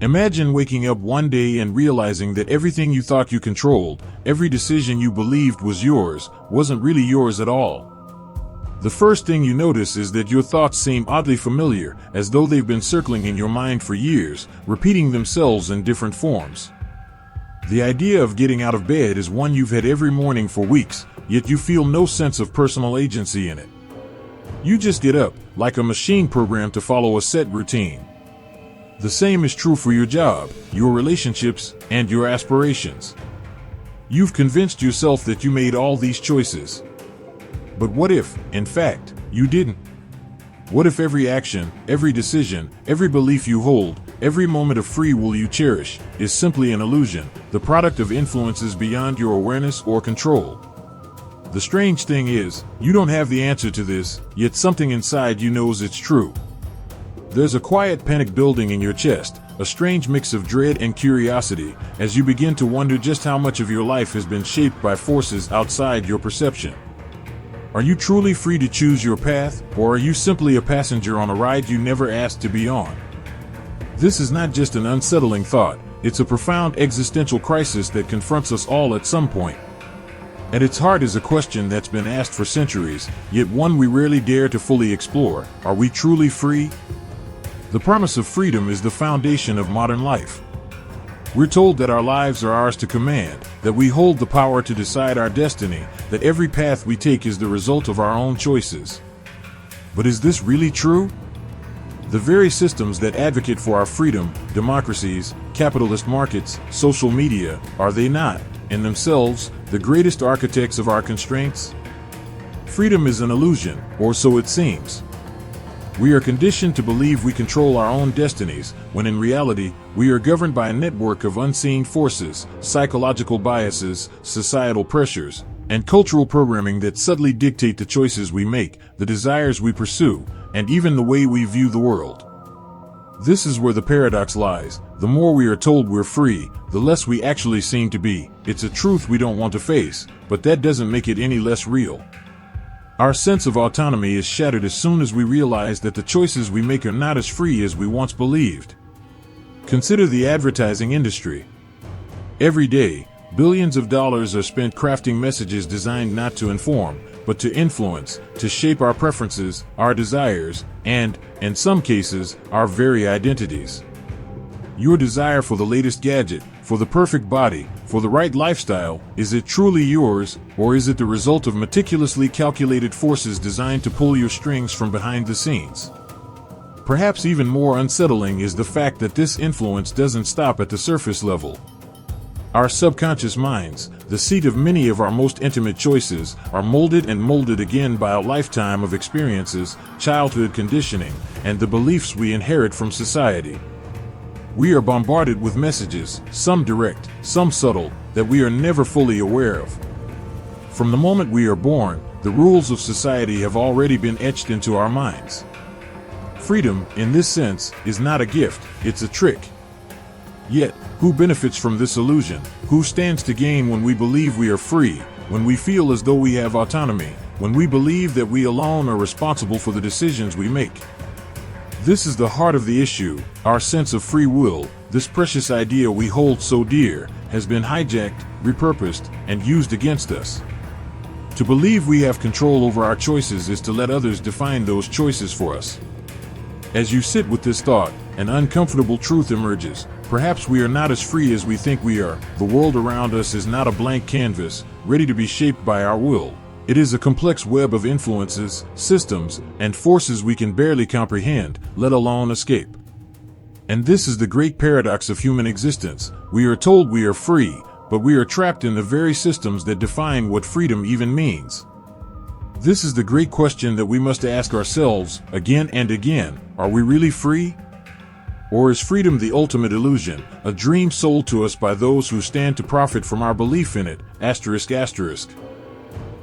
Imagine waking up one day and realizing that everything you thought you controlled, every decision you believed was yours, wasn't really yours at all. The first thing you notice is that your thoughts seem oddly familiar, as though they've been circling in your mind for years, repeating themselves in different forms. The idea of getting out of bed is one you've had every morning for weeks, yet you feel no sense of personal agency in it. You just get up, like a machine programmed to follow a set routine. The same is true for your job, your relationships, and your aspirations. You've convinced yourself that you made all these choices. But what if, in fact, you didn't? What if every action, every decision, every belief you hold, every moment of free will you cherish, is simply an illusion, the product of influences beyond your awareness or control? The strange thing is, you don't have the answer to this, yet something inside you knows it's true. There's a quiet panic building in your chest, a strange mix of dread and curiosity, as you begin to wonder just how much of your life has been shaped by forces outside your perception. Are you truly free to choose your path, or are you simply a passenger on a ride you never asked to be on? This is not just an unsettling thought, it's a profound existential crisis that confronts us all at some point. At its heart is a question that's been asked for centuries, yet one we rarely dare to fully explore. Are we truly free? The promise of freedom is the foundation of modern life. We're told that our lives are ours to command, that we hold the power to decide our destiny, that every path we take is the result of our own choices. But is this really true? The very systems that advocate for our freedom, democracies, capitalist markets, social media, are they not, in themselves, the greatest architects of our constraints? Freedom is an illusion, or so it seems. We are conditioned to believe we control our own destinies, when in reality, we are governed by a network of unseen forces, psychological biases, societal pressures, and cultural programming that subtly dictate the choices we make, the desires we pursue, and even the way we view the world. This is where the paradox lies. The more we are told we're free, the less we actually seem to be. It's a truth we don't want to face, but that doesn't make it any less real. Our sense of autonomy is shattered as soon as we realize that the choices we make are not as free as we once believed. Consider the advertising industry. Every day, billions of dollars are spent crafting messages designed not to inform, but to influence, to shape our preferences, our desires, and, in some cases, our very identities. Your desire for the latest gadget, for the perfect body, for the right lifestyle, is it truly yours, or is it the result of meticulously calculated forces designed to pull your strings from behind the scenes? Perhaps even more unsettling is the fact that this influence doesn't stop at the surface level. Our subconscious minds, the seat of many of our most intimate choices, are molded and molded again by a lifetime of experiences, childhood conditioning, and the beliefs we inherit from society. We are bombarded with messages, some direct, some subtle, that we are never fully aware of. From the moment we are born, the rules of society have already been etched into our minds. Freedom, in this sense, is not a gift, it's a trick. Yet, who benefits from this illusion? Who stands to gain when we believe we are free, when we feel as though we have autonomy, when we believe that we alone are responsible for the decisions we make? This is the heart of the issue. Our sense of free will, this precious idea we hold so dear, has been hijacked, repurposed, and used against us. To believe we have control over our choices is to let others define those choices for us. As you sit with this thought, an uncomfortable truth emerges. Perhaps we are not as free as we think we are. The world around us is not a blank canvas, ready to be shaped by our will. It is a complex web of influences, systems, and forces we can barely comprehend, let alone escape. And this is the great paradox of human existence. We are told we are free, but we are trapped in the very systems that define what freedom even means. This is the great question that we must ask ourselves, again and again. Are we really free? Or is freedom the ultimate illusion, a dream sold to us by those who stand to profit from our belief in it? ***.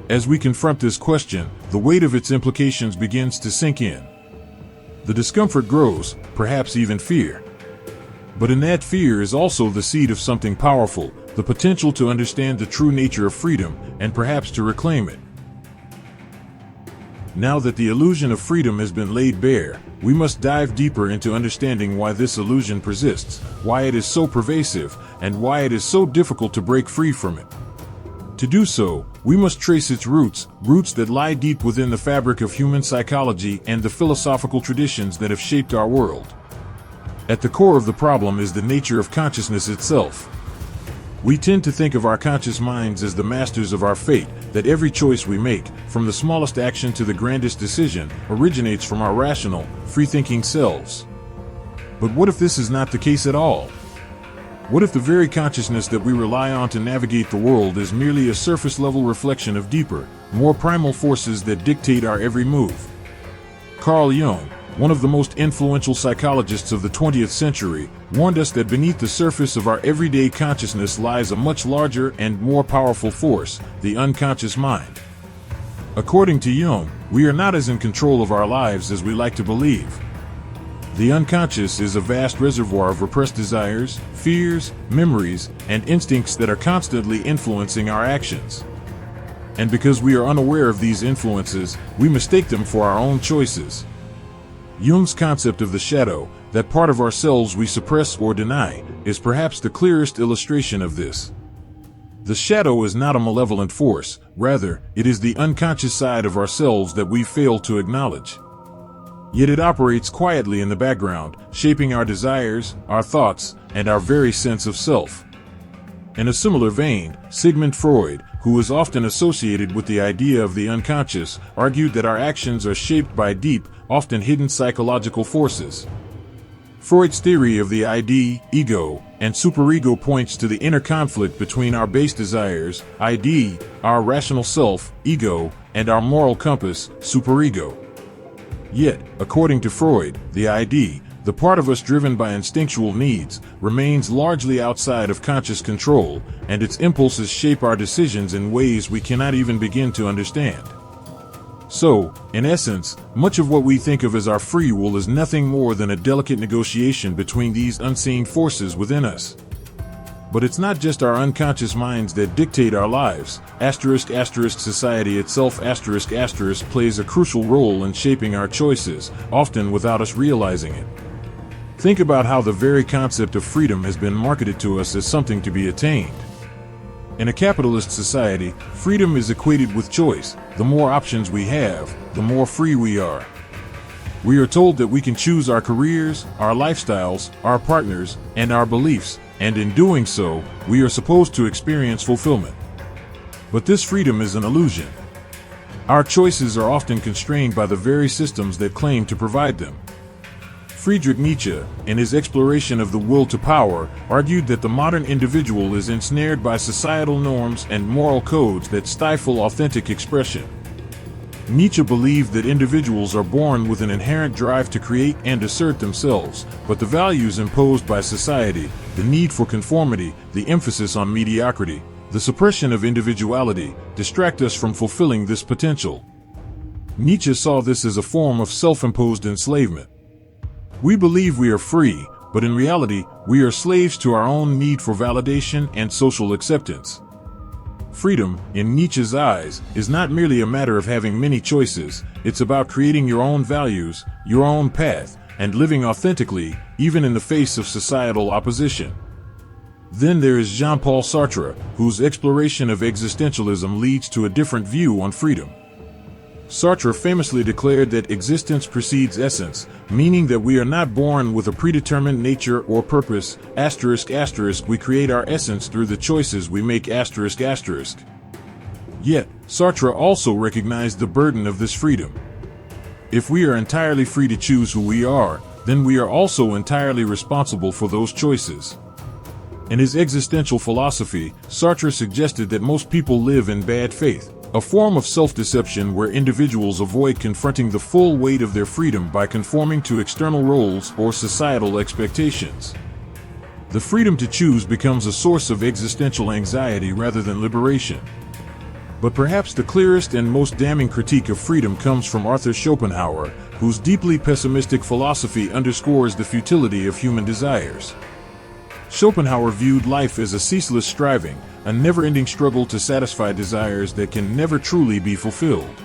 As we confront this question, the weight of its implications begins to sink in. The discomfort grows, perhaps even fear. But in that fear is also the seed of something powerful, the potential to understand the true nature of freedom, and perhaps to reclaim it. Now that the illusion of freedom has been laid bare, we must dive deeper into understanding why this illusion persists, why it is so pervasive, and why it is so difficult to break free from it. To do so, we must trace its roots that lie deep within the fabric of human psychology and the philosophical traditions that have shaped our world. At the core of the problem is the nature of consciousness itself. We tend to think of our conscious minds as the masters of our fate, that every choice we make, from the smallest action to the grandest decision, originates from our rational, free-thinking selves. But what if this is not the case at all? What if the very consciousness that we rely on to navigate the world is merely a surface-level reflection of deeper, more primal forces that dictate our every move? Carl Jung, one of the most influential psychologists of the 20th century, warned us that beneath the surface of our everyday consciousness lies a much larger and more powerful force, the unconscious mind. According to Jung, we are not as in control of our lives as we like to believe. The unconscious is a vast reservoir of repressed desires, fears, memories, and instincts that are constantly influencing our actions. And because we are unaware of these influences, we mistake them for our own choices. Jung's concept of the shadow, that part of ourselves we suppress or deny, is perhaps the clearest illustration of this. The shadow is not a malevolent force, rather, it is the unconscious side of ourselves that we fail to acknowledge. Yet it operates quietly in the background, shaping our desires, our thoughts, and our very sense of self. In a similar vein, Sigmund Freud, who is often associated with the idea of the unconscious, argued that our actions are shaped by deep, often hidden psychological forces. Freud's theory of the ID, ego, and superego points to the inner conflict between our base desires, ID, our rational self, ego, and our moral compass, superego. Yet, according to Freud, the ID, the part of us driven by instinctual needs, remains largely outside of conscious control, and its impulses shape our decisions in ways we cannot even begin to understand. So, in essence, much of what we think of as our free will is nothing more than a delicate negotiation between these unseen forces within us. But it's not just our unconscious minds that dictate our lives. Society itself plays a crucial role in shaping our choices, often without us realizing it. Think about how the very concept of freedom has been marketed to us as something to be attained. In a capitalist society, freedom is equated with choice. The more options we have, the more free we are. We are told that we can choose our careers, our lifestyles, our partners, and our beliefs, and in doing so, we are supposed to experience fulfillment. But this freedom is an illusion. Our choices are often constrained by the very systems that claim to provide them. Friedrich Nietzsche, in his exploration of the will to power, argued that the modern individual is ensnared by societal norms and moral codes that stifle authentic expression. Nietzsche believed that individuals are born with an inherent drive to create and assert themselves, but the values imposed by society, the need for conformity, the emphasis on mediocrity, the suppression of individuality, distract us from fulfilling this potential. Nietzsche saw this as a form of self-imposed enslavement. We believe we are free, but in reality, we are slaves to our own need for validation and social acceptance. Freedom, in Nietzsche's eyes, is not merely a matter of having many choices, it's about creating your own values, your own path, and living authentically, even in the face of societal opposition. Then there is Jean-Paul Sartre, whose exploration of existentialism leads to a different view on freedom. Sartre famously declared that existence precedes essence, meaning that we are not born with a predetermined nature or purpose, ***, we create our essence through the choices we make ***. Yet, Sartre also recognized the burden of this freedom. If we are entirely free to choose who we are, then we are also entirely responsible for those choices. In his existential philosophy, Sartre suggested that most people live in bad faith, a form of self-deception where individuals avoid confronting the full weight of their freedom by conforming to external roles or societal expectations. The freedom to choose becomes a source of existential anxiety rather than liberation. But perhaps the clearest and most damning critique of freedom comes from Arthur Schopenhauer, whose deeply pessimistic philosophy underscores the futility of human desires. Schopenhauer viewed life as a ceaseless striving, a never-ending struggle to satisfy desires that can never truly be fulfilled.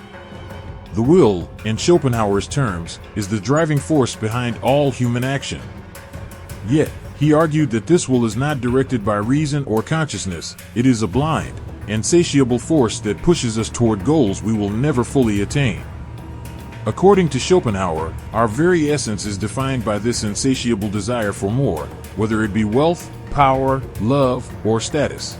The will, in Schopenhauer's terms, is the driving force behind all human action. Yet, he argued that this will is not directed by reason or consciousness, it is a blind, insatiable force that pushes us toward goals we will never fully attain. According to Schopenhauer, our very essence is defined by this insatiable desire for more, whether it be wealth, power, love, or status.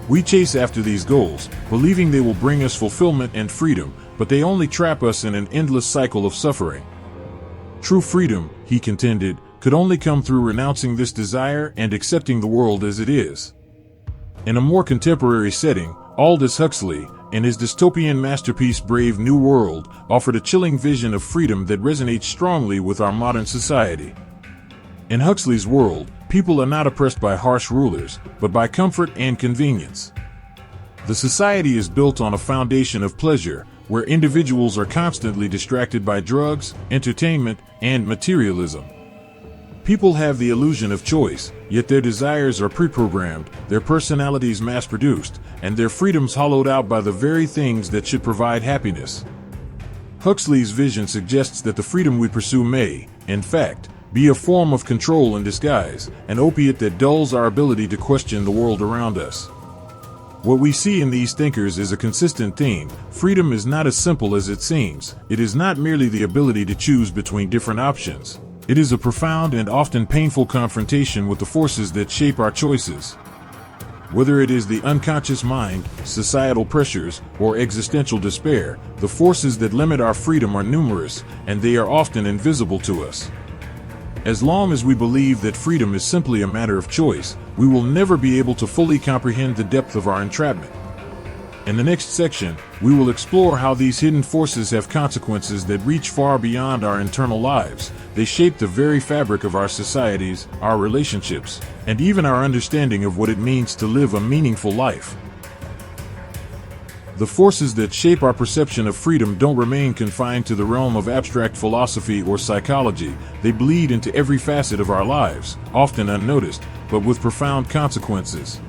We chase after these goals, believing they will bring us fulfillment and freedom, but they only trap us in an endless cycle of suffering. True freedom, he contended, could only come through renouncing this desire and accepting the world as it is. In a more contemporary setting, Aldous Huxley, in his dystopian masterpiece Brave New World, offered a chilling vision of freedom that resonates strongly with our modern society. In Huxley's world, people are not oppressed by harsh rulers, but by comfort and convenience. The society is built on a foundation of pleasure, where individuals are constantly distracted by drugs, entertainment, and materialism. People have the illusion of choice, yet their desires are pre-programmed, their personalities mass-produced, and their freedoms hollowed out by the very things that should provide happiness. Huxley's vision suggests that the freedom we pursue may, in fact, be a form of control in disguise, an opiate that dulls our ability to question the world around us. What we see in these thinkers is a consistent theme. Freedom is not as simple as it seems. It is not merely the ability to choose between different options. It is a profound and often painful confrontation with the forces that shape our choices. Whether it is the unconscious mind, societal pressures, or existential despair, the forces that limit our freedom are numerous, and they are often invisible to us. As long as we believe that freedom is simply a matter of choice, we will never be able to fully comprehend the depth of our entrapment. In the next section, we will explore how these hidden forces have consequences that reach far beyond our internal lives. They shape the very fabric of our societies, our relationships, and even our understanding of what it means to live a meaningful life. The forces that shape our perception of freedom don't remain confined to the realm of abstract philosophy or psychology. They bleed into every facet of our lives, often unnoticed, but with profound consequences.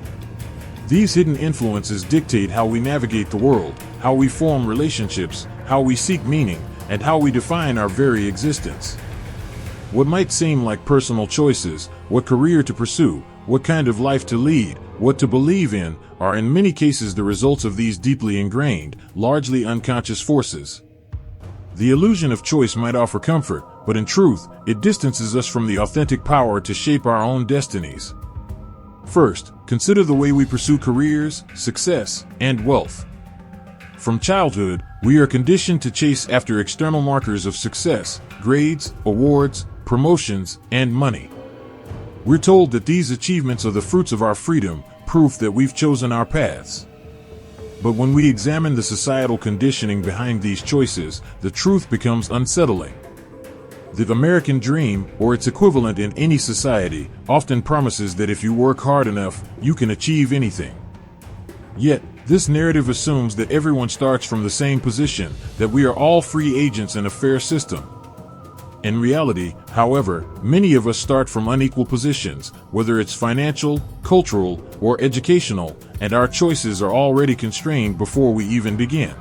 These hidden influences dictate how we navigate the world, how we form relationships, how we seek meaning, and how we define our very existence. What might seem like personal choices, what career to pursue, what kind of life to lead, what to believe in, are in many cases the results of these deeply ingrained, largely unconscious forces. The illusion of choice might offer comfort, but in truth, it distances us from the authentic power to shape our own destinies. First, consider the way we pursue careers, success, and wealth. From childhood, we are conditioned to chase after external markers of success, grades, awards, promotions, and money. We're told that these achievements are the fruits of our freedom, proof that we've chosen our paths. But when we examine the societal conditioning behind these choices, the truth becomes unsettling. The American dream, or its equivalent in any society, often promises that if you work hard enough, you can achieve anything. Yet, this narrative assumes that everyone starts from the same position, that we are all free agents in a fair system. In reality, however, many of us start from unequal positions, whether it's financial, cultural, or educational, and our choices are already constrained before we even begin.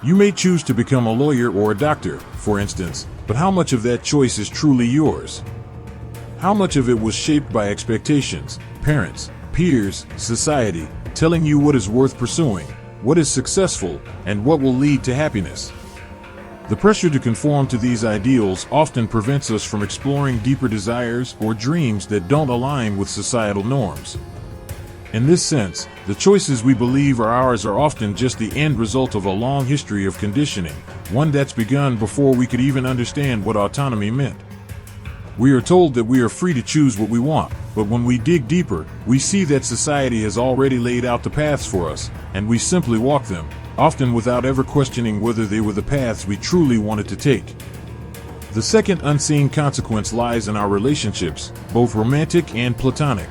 You may choose to become a lawyer or a doctor, for instance, but how much of that choice is truly yours? How much of it was shaped by expectations, parents, peers, society, telling you what is worth pursuing, what is successful, and what will lead to happiness? The pressure to conform to these ideals often prevents us from exploring deeper desires or dreams that don't align with societal norms. In this sense, the choices we believe are ours are often just the end result of a long history of conditioning, one that's begun before we could even understand what autonomy meant. We are told that we are free to choose what we want, but when we dig deeper, we see that society has already laid out the paths for us, and we simply walk them, often without ever questioning whether they were the paths we truly wanted to take. The second unseen consequence lies in our relationships, both romantic and platonic.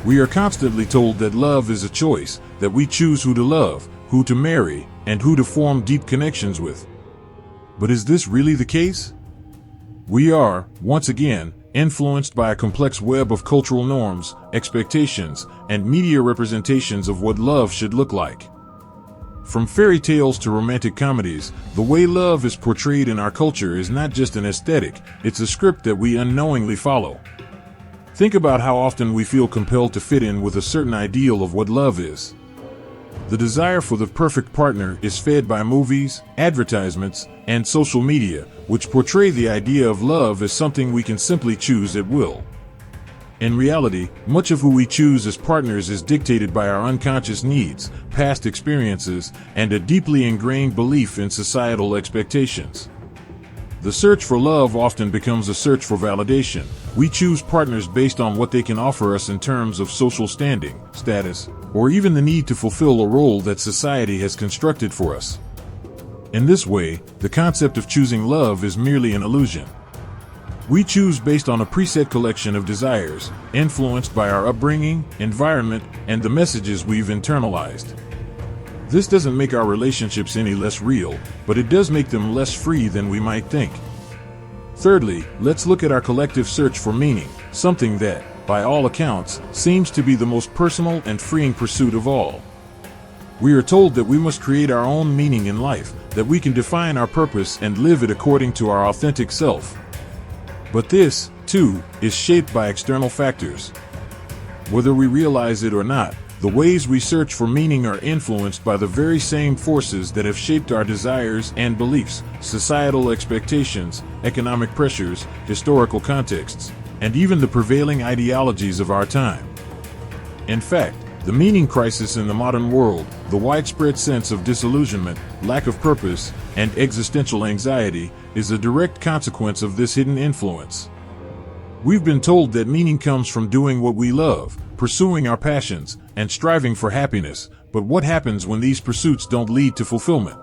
We are constantly told that love is a choice, that we choose who to love, who to marry, and who to form deep connections with. But is this really the case? We are, once again, influenced by a complex web of cultural norms, expectations, and media representations of what love should look like. From fairy tales to romantic comedies, the way love is portrayed in our culture is not just an aesthetic, it's a script that we unknowingly follow. Think about how often we feel compelled to fit in with a certain ideal of what love is. The desire for the perfect partner is fed by movies, advertisements, and social media, which portray the idea of love as something we can simply choose at will. In reality, much of who we choose as partners is dictated by our unconscious needs, past experiences, and a deeply ingrained belief in societal expectations. The search for love often becomes a search for validation. We choose partners based on what they can offer us in terms of social standing, status, or even the need to fulfill a role that society has constructed for us. In this way, the concept of choosing love is merely an illusion. We choose based on a preset collection of desires, influenced by our upbringing, environment, and the messages we've internalized. This doesn't make our relationships any less real, but it does make them less free than we might think. Thirdly, let's look at our collective search for meaning, something that, by all accounts, seems to be the most personal and freeing pursuit of all. We are told that we must create our own meaning in life, that we can define our purpose and live it according to our authentic self. But this, too, is shaped by external factors. Whether we realize it or not, the ways we search for meaning are influenced by the very same forces that have shaped our desires and beliefs: societal expectations, economic pressures, historical contexts, and even the prevailing ideologies of our time. In fact, the meaning crisis in the modern world, the widespread sense of disillusionment, lack of purpose, and existential anxiety, is a direct consequence of this hidden influence. We've been told that meaning comes from doing what we love, pursuing our passions, and striving for happiness, but what happens when these pursuits don't lead to fulfillment?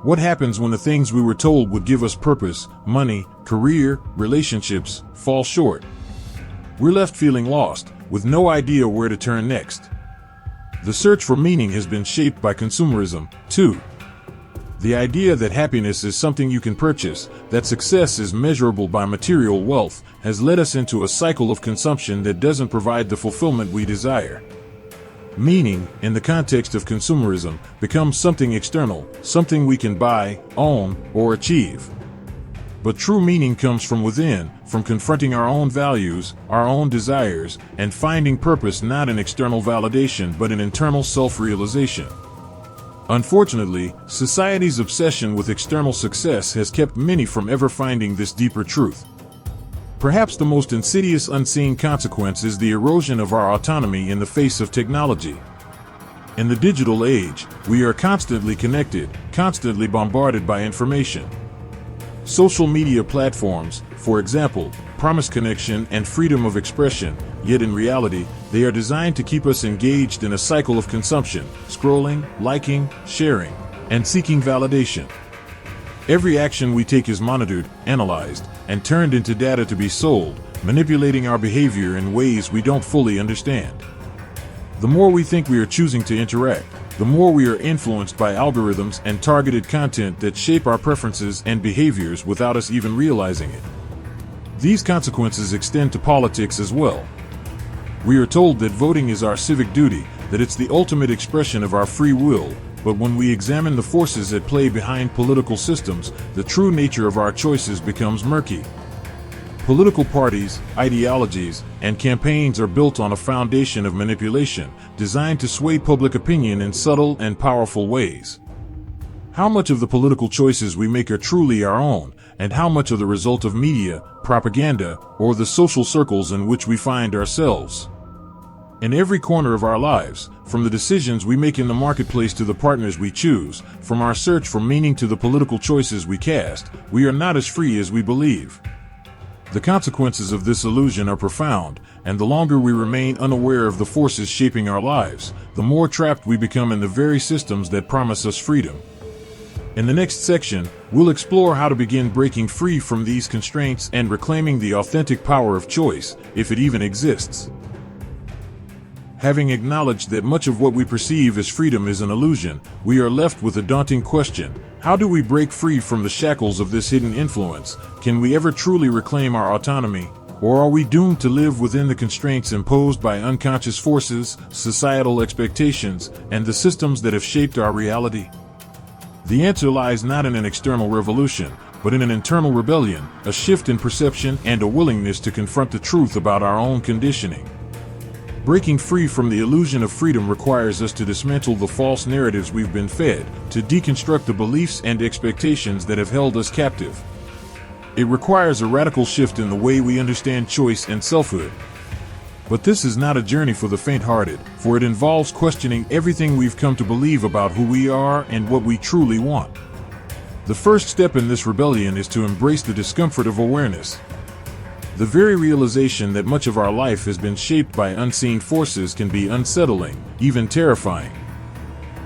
What happens when the things we were told would give us purpose, money, career, relationships, fall short? We're left feeling lost, with no idea where to turn next. The search for meaning has been shaped by consumerism, too. The idea that happiness is something you can purchase, that success is measurable by material wealth, has led us into a cycle of consumption that doesn't provide the fulfillment we desire. Meaning, in the context of consumerism, becomes something external, something we can buy, own, or achieve. But true meaning comes from within, from confronting our own values, our own desires, and finding purpose not in external validation but in internal self-realization. Unfortunately, society's obsession with external success has kept many from ever finding this deeper truth. Perhaps the most insidious unseen consequence is the erosion of our autonomy in the face of technology. In the digital age, we are constantly connected, constantly bombarded by information. Social media platforms, for example, promise connection and freedom of expression, yet in reality, they are designed to keep us engaged in a cycle of consumption, scrolling, liking, sharing, and seeking validation. Every action we take is monitored, analyzed, and turned into data to be sold, manipulating our behavior in ways we don't fully understand. The more we think we are choosing to interact, the more we are influenced by algorithms and targeted content that shape our preferences and behaviors without us even realizing it. These consequences extend to politics as well. We are told that voting is our civic duty, that it's the ultimate expression of our free will, but when we examine the forces at play behind political systems, the true nature of our choices becomes murky. Political parties, ideologies, and campaigns are built on a foundation of manipulation, designed to sway public opinion in subtle and powerful ways. How much of the political choices we make are truly our own, and how much are the result of media, propaganda, or the social circles in which we find ourselves? In every corner of our lives, from the decisions we make in the marketplace to the partners we choose, from our search for meaning to the political choices we cast, we are not as free as we believe. The consequences of this illusion are profound, and the longer we remain unaware of the forces shaping our lives, the more trapped we become in the very systems that promise us freedom. In the next section, we'll explore how to begin breaking free from these constraints and reclaiming the authentic power of choice, if it even exists. Having acknowledged that much of what we perceive as freedom is an illusion, we are left with a daunting question. How do we break free from the shackles of this hidden influence? Can we ever truly reclaim our autonomy? or are we doomed to live within the constraints imposed by unconscious forces, societal expectations, and the systems that have shaped our reality? The answer lies not in an external revolution, but in an internal rebellion, a shift in perception, and a willingness to confront the truth about our own conditioning. Breaking free from the illusion of freedom requires us to dismantle the false narratives we've been fed, to deconstruct the beliefs and expectations that have held us captive. It requires a radical shift in the way we understand choice and selfhood. But this is not a journey for the faint-hearted, for it involves questioning everything we've come to believe about who we are and what we truly want. The first step in this rebellion is to embrace the discomfort of awareness. The very realization that much of our life has been shaped by unseen forces can be unsettling, even terrifying.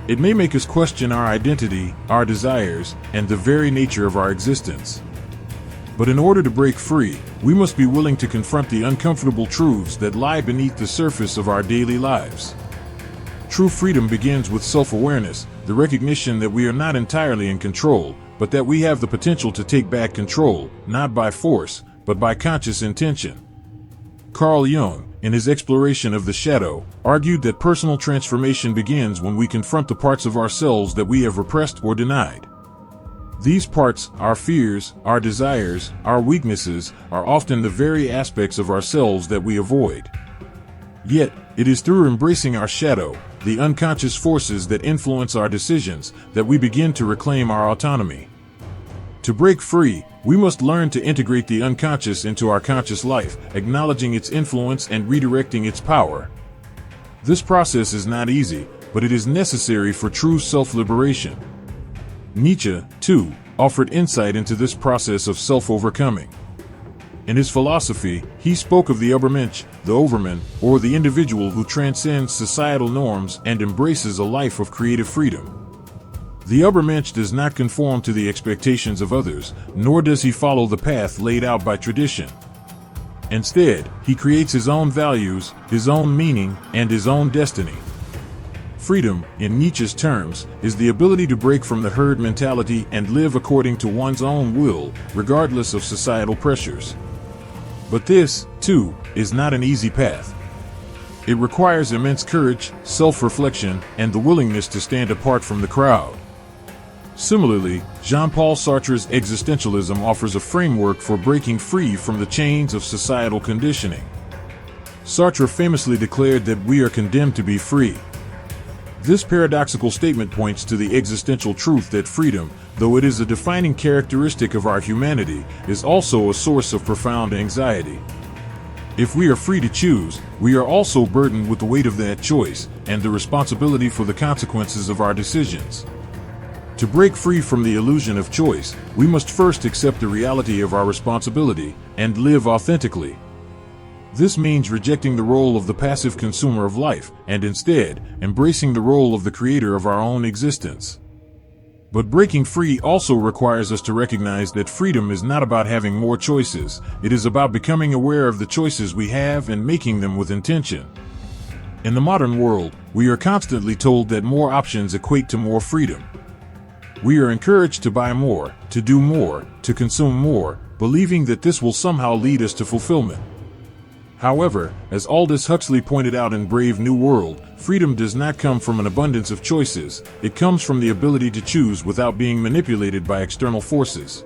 It may make us question our identity, our desires, and the very nature of our existence. But in order to break free, we must be willing to confront the uncomfortable truths that lie beneath the surface of our daily lives. True freedom begins with self-awareness, the recognition that we are not entirely in control, but that we have the potential to take back control, not by force, but by conscious intention. Carl Jung, in his exploration of the shadow, argued that personal transformation begins when we confront the parts of ourselves that we have repressed or denied. These parts, our fears, our desires, our weaknesses, are often the very aspects of ourselves that we avoid. Yet, it is through embracing our shadow, the unconscious forces that influence our decisions, that we begin to reclaim our autonomy. To break free, we must learn to integrate the unconscious into our conscious life, acknowledging its influence and redirecting its power. This process is not easy, but it is necessary for true self-liberation. Nietzsche, too, offered insight into this process of self-overcoming. In his philosophy, he spoke of the Übermensch, the Overman, or the individual who transcends societal norms and embraces a life of creative freedom. The Übermensch does not conform to the expectations of others, nor does he follow the path laid out by tradition. Instead, he creates his own values, his own meaning, and his own destiny. Freedom, in Nietzsche's terms, is the ability to break from the herd mentality and live according to one's own will, regardless of societal pressures. But this, too, is not an easy path. It requires immense courage, self-reflection, and the willingness to stand apart from the crowd. Similarly, Jean-Paul Sartre's existentialism offers a framework for breaking free from the chains of societal conditioning. Sartre famously declared that we are condemned to be free. This paradoxical statement points to the existential truth that freedom, though it is a defining characteristic of our humanity, is also a source of profound anxiety. If we are free to choose, we are also burdened with the weight of that choice and the responsibility for the consequences of our decisions. To break free from the illusion of choice, we must first accept the reality of our responsibility and live authentically. This means rejecting the role of the passive consumer of life and instead embracing the role of the creator of our own existence. But breaking free also requires us to recognize that freedom is not about having more choices. It is about becoming aware of the choices we have and making them with intention. In the modern world, we are constantly told that more options equate to more freedom. We are encouraged to buy more, to do more, to consume more, believing that this will somehow lead us to fulfillment. However, as Aldous Huxley pointed out in Brave New World, freedom does not come from an abundance of choices. It comes from the ability to choose without being manipulated by external forces.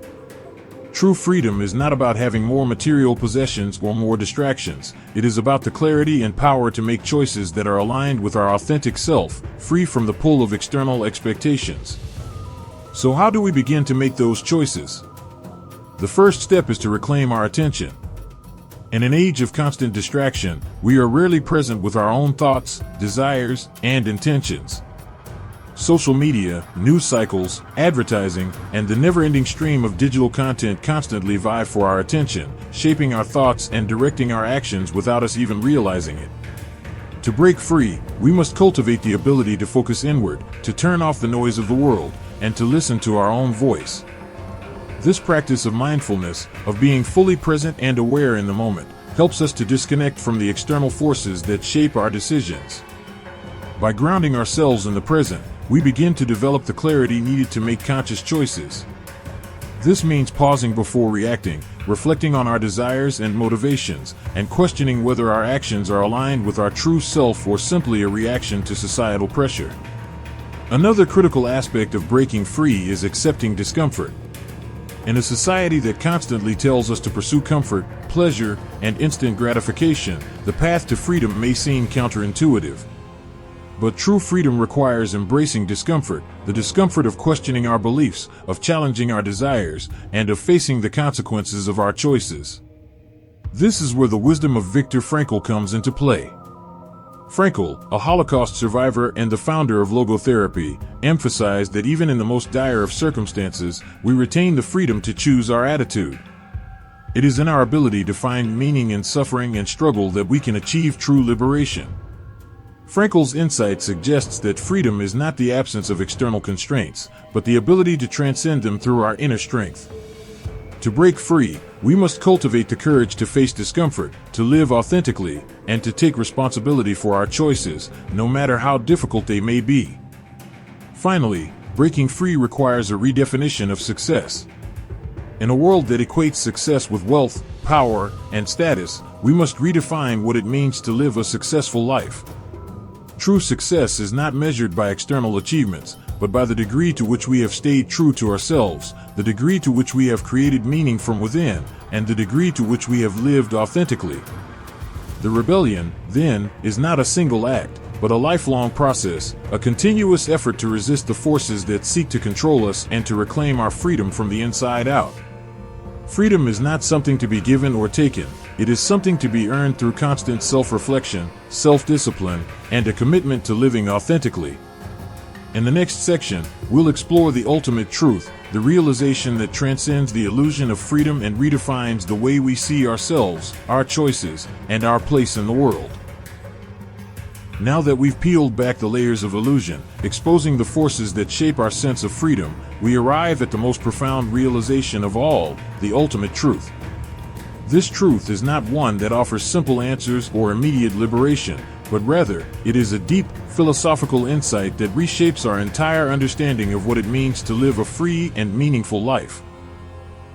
True freedom is not about having more material possessions or more distractions. It is about the clarity and power to make choices that are aligned with our authentic self, free from the pull of external expectations. So how do we begin to make those choices? The first step is to reclaim our attention. In an age of constant distraction, we are rarely present with our own thoughts, desires, and intentions. Social media, news cycles, advertising, and the never-ending stream of digital content constantly vie for our attention, shaping our thoughts and directing our actions without us even realizing it. To break free, we must cultivate the ability to focus inward, to turn off the noise of the world, and to listen to our own voice. This practice of mindfulness, of being fully present and aware in the moment, helps us to disconnect from the external forces that shape our decisions. By grounding ourselves in the present, we begin to develop the clarity needed to make conscious choices. This means pausing before reacting, reflecting on our desires and motivations, and questioning whether our actions are aligned with our true self or simply a reaction to societal pressure. Another critical aspect of breaking free is accepting discomfort. In a society that constantly tells us to pursue comfort, pleasure, and instant gratification, the path to freedom may seem counterintuitive. But true freedom requires embracing discomfort, the discomfort of questioning our beliefs, of challenging our desires, and of facing the consequences of our choices. This is where the wisdom of Viktor Frankl comes into play. Frankl, a Holocaust survivor and the founder of logotherapy, emphasized that even in the most dire of circumstances, we retain the freedom to choose our attitude. It is in our ability to find meaning in suffering and struggle that we can achieve true liberation. Frankl's insight suggests that freedom is not the absence of external constraints, but the ability to transcend them through our inner strength. To break free, we must cultivate the courage to face discomfort, to live authentically, and to take responsibility for our choices, no matter how difficult they may be. Finally, breaking free requires a redefinition of success. In a world that equates success with wealth, power, and status, we must redefine what it means to live a successful life. True success is not measured by external achievements, but by the degree to which we have stayed true to ourselves, the degree to which we have created meaning from within, and the degree to which we have lived authentically. The rebellion, then, is not a single act, but a lifelong process, a continuous effort to resist the forces that seek to control us and to reclaim our freedom from the inside out. Freedom is not something to be given or taken. It is something to be earned through constant self-reflection, self-discipline, and a commitment to living authentically. In the next section, we'll explore the ultimate truth, the realization that transcends the illusion of freedom and redefines the way we see ourselves, our choices, and our place in the world. Now that we've peeled back the layers of illusion, exposing the forces that shape our sense of freedom, we arrive at the most profound realization of all, the ultimate truth. This truth is not one that offers simple answers or immediate liberation, but rather, it is a deep, philosophical insight that reshapes our entire understanding of what it means to live a free and meaningful life.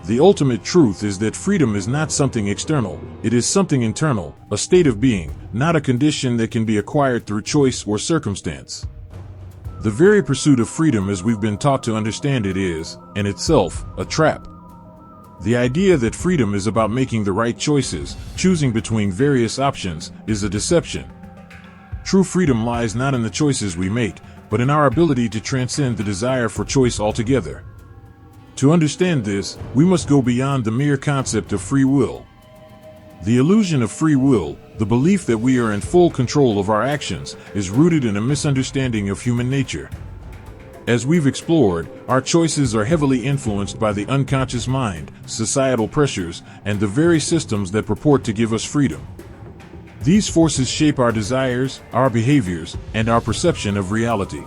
The ultimate truth is that freedom is not something external, it is something internal, a state of being, not a condition that can be acquired through choice or circumstance. The very pursuit of freedom as we've been taught to understand it is, in itself, a trap. The idea that freedom is about making the right choices, choosing between various options, is a deception. True freedom lies not in the choices we make, but in our ability to transcend the desire for choice altogether. To understand this, we must go beyond the mere concept of free will. The illusion of free will, the belief that we are in full control of our actions, is rooted in a misunderstanding of human nature. As we've explored, our choices are heavily influenced by the unconscious mind, societal pressures, and the very systems that purport to give us freedom. These forces shape our desires, our behaviors, and our perception of reality.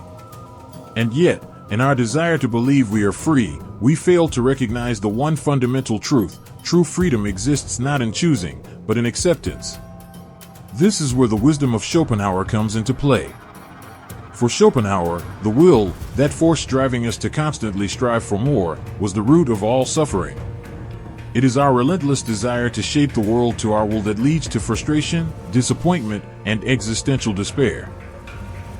And yet, in our desire to believe we are free, we fail to recognize the one fundamental truth: true freedom exists not in choosing, but in acceptance. This is where the wisdom of Schopenhauer comes into play. For Schopenhauer, the will, that force driving us to constantly strive for more, was the root of all suffering. It is our relentless desire to shape the world to our will that leads to frustration, disappointment, and existential despair.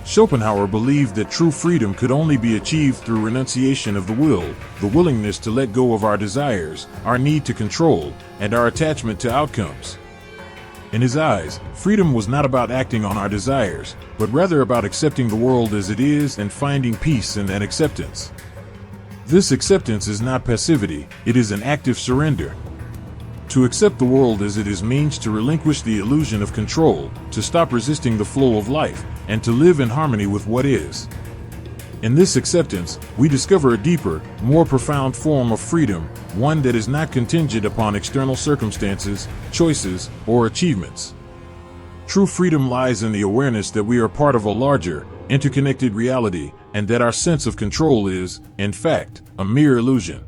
Schopenhauer believed that true freedom could only be achieved through renunciation of the will, the willingness to let go of our desires, our need to control, and our attachment to outcomes. In his eyes, freedom was not about acting on our desires, but rather about accepting the world as it is and finding peace in that acceptance. This acceptance is not passivity, it is an active surrender. To accept the world as it is means to relinquish the illusion of control, to stop resisting the flow of life, and to live in harmony with what is. In this acceptance, we discover a deeper, more profound form of freedom, one that is not contingent upon external circumstances, choices, or achievements. True freedom lies in the awareness that we are part of a larger, interconnected reality, and that our sense of control is, in fact, a mere illusion.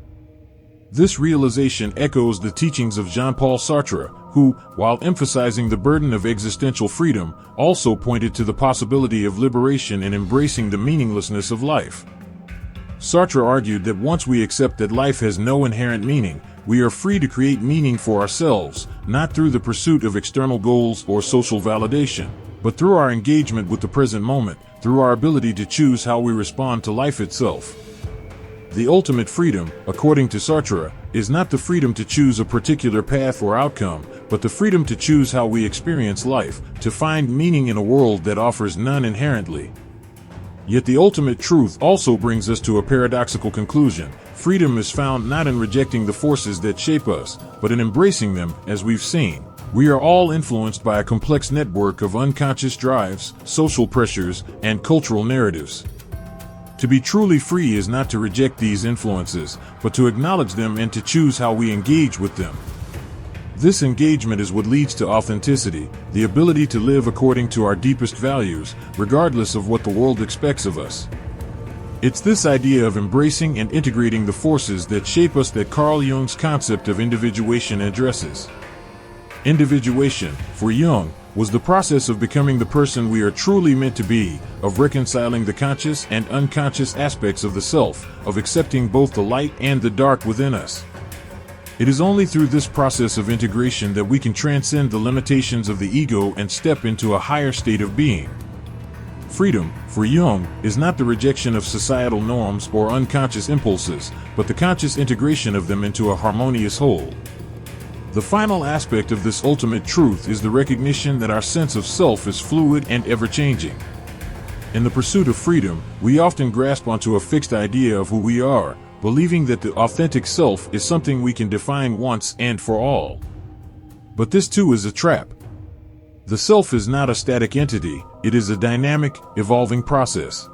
This realization echoes the teachings of Jean-Paul Sartre, who, while emphasizing the burden of existential freedom, also pointed to the possibility of liberation in embracing the meaninglessness of life. Sartre argued that once we accept that life has no inherent meaning, we are free to create meaning for ourselves, not through the pursuit of external goals or social validation, but through our engagement with the present moment, through our ability to choose how we respond to life itself. The ultimate freedom, according to Sartre, is not the freedom to choose a particular path or outcome, but the freedom to choose how we experience life, to find meaning in a world that offers none inherently. Yet the ultimate truth also brings us to a paradoxical conclusion. Freedom is found not in rejecting the forces that shape us, but in embracing them, as we've seen. We are all influenced by a complex network of unconscious drives, social pressures, and cultural narratives. To be truly free is not to reject these influences, but to acknowledge them and to choose how we engage with them. This engagement is what leads to authenticity, the ability to live according to our deepest values, regardless of what the world expects of us. It's this idea of embracing and integrating the forces that shape us that Carl Jung's concept of individuation addresses. Individuation, for Jung, was the process of becoming the person we are truly meant to be, of reconciling the conscious and unconscious aspects of the self, of accepting both the light and the dark within us. It is only through this process of integration that we can transcend the limitations of the ego and step into a higher state of being. Freedom, for Jung, is not the rejection of societal norms or unconscious impulses, but the conscious integration of them into a harmonious whole. The final aspect of this ultimate truth is the recognition that our sense of self is fluid and ever-changing. In the pursuit of freedom, we often grasp onto a fixed idea of who we are, believing that the authentic self is something we can define once and for all. But this too is a trap. The self is not a static entity, it is a dynamic, evolving process.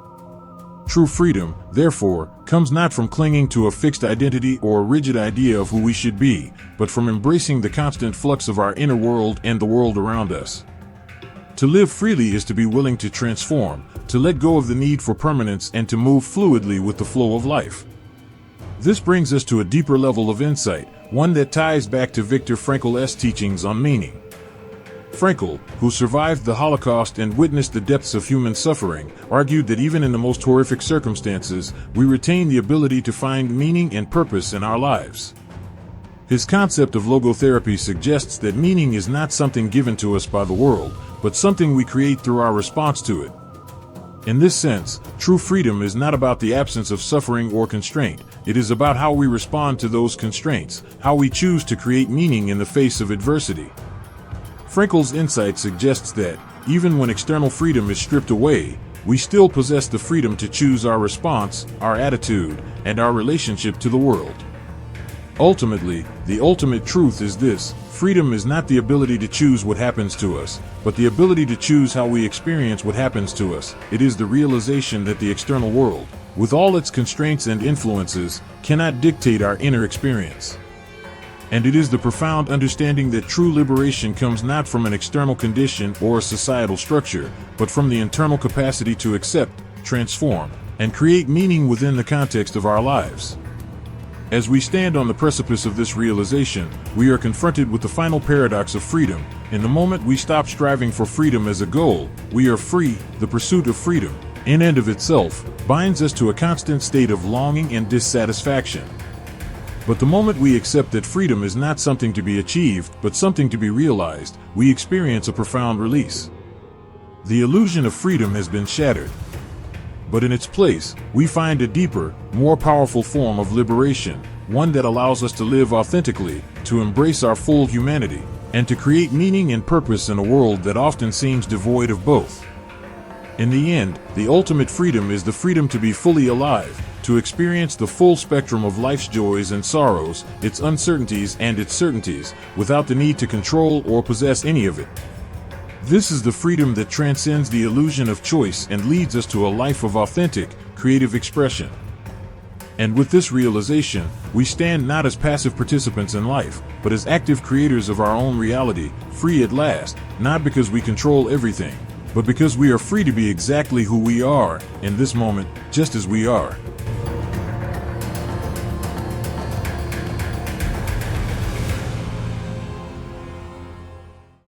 True freedom, therefore, comes not from clinging to a fixed identity or a rigid idea of who we should be, but from embracing the constant flux of our inner world and the world around us. To live freely is to be willing to transform, to let go of the need for permanence and to move fluidly with the flow of life. This brings us to a deeper level of insight, one that ties back to Viktor Frankl's teachings on meaning. Frankl, who survived the Holocaust and witnessed the depths of human suffering, argued that even in the most horrific circumstances, we retain the ability to find meaning and purpose in our lives. His concept of logotherapy suggests that meaning is not something given to us by the world, but something we create through our response to it. In this sense, true freedom is not about the absence of suffering or constraint. It is about how we respond to those constraints, how we choose to create meaning in the face of adversity. Frankl's insight suggests that, even when external freedom is stripped away, we still possess the freedom to choose our response, our attitude, and our relationship to the world. Ultimately, the ultimate truth is this: freedom is not the ability to choose what happens to us, but the ability to choose how we experience what happens to us. It is the realization that the external world, with all its constraints and influences, cannot dictate our inner experience. And it is the profound understanding that true liberation comes not from an external condition or a societal structure, but from the internal capacity to accept, transform, and create meaning within the context of our lives. As we stand on the precipice of this realization, we are confronted with the final paradox of freedom. In the moment we stop striving for freedom as a goal, we are free. The pursuit of freedom, in and of itself, binds us to a constant state of longing and dissatisfaction. But the moment we accept that freedom is not something to be achieved, but something to be realized, we experience a profound release. The illusion of freedom has been shattered. But in its place, we find a deeper, more powerful form of liberation, one that allows us to live authentically, to embrace our full humanity, and to create meaning and purpose in a world that often seems devoid of both. In the end, the ultimate freedom is the freedom to be fully alive, to experience the full spectrum of life's joys and sorrows, its uncertainties and its certainties, without the need to control or possess any of it. This is the freedom that transcends the illusion of choice and leads us to a life of authentic, creative expression. And with this realization, we stand not as passive participants in life, but as active creators of our own reality, free at last, not because we control everything, but because we are free to be exactly who we are, in this moment, just as we are.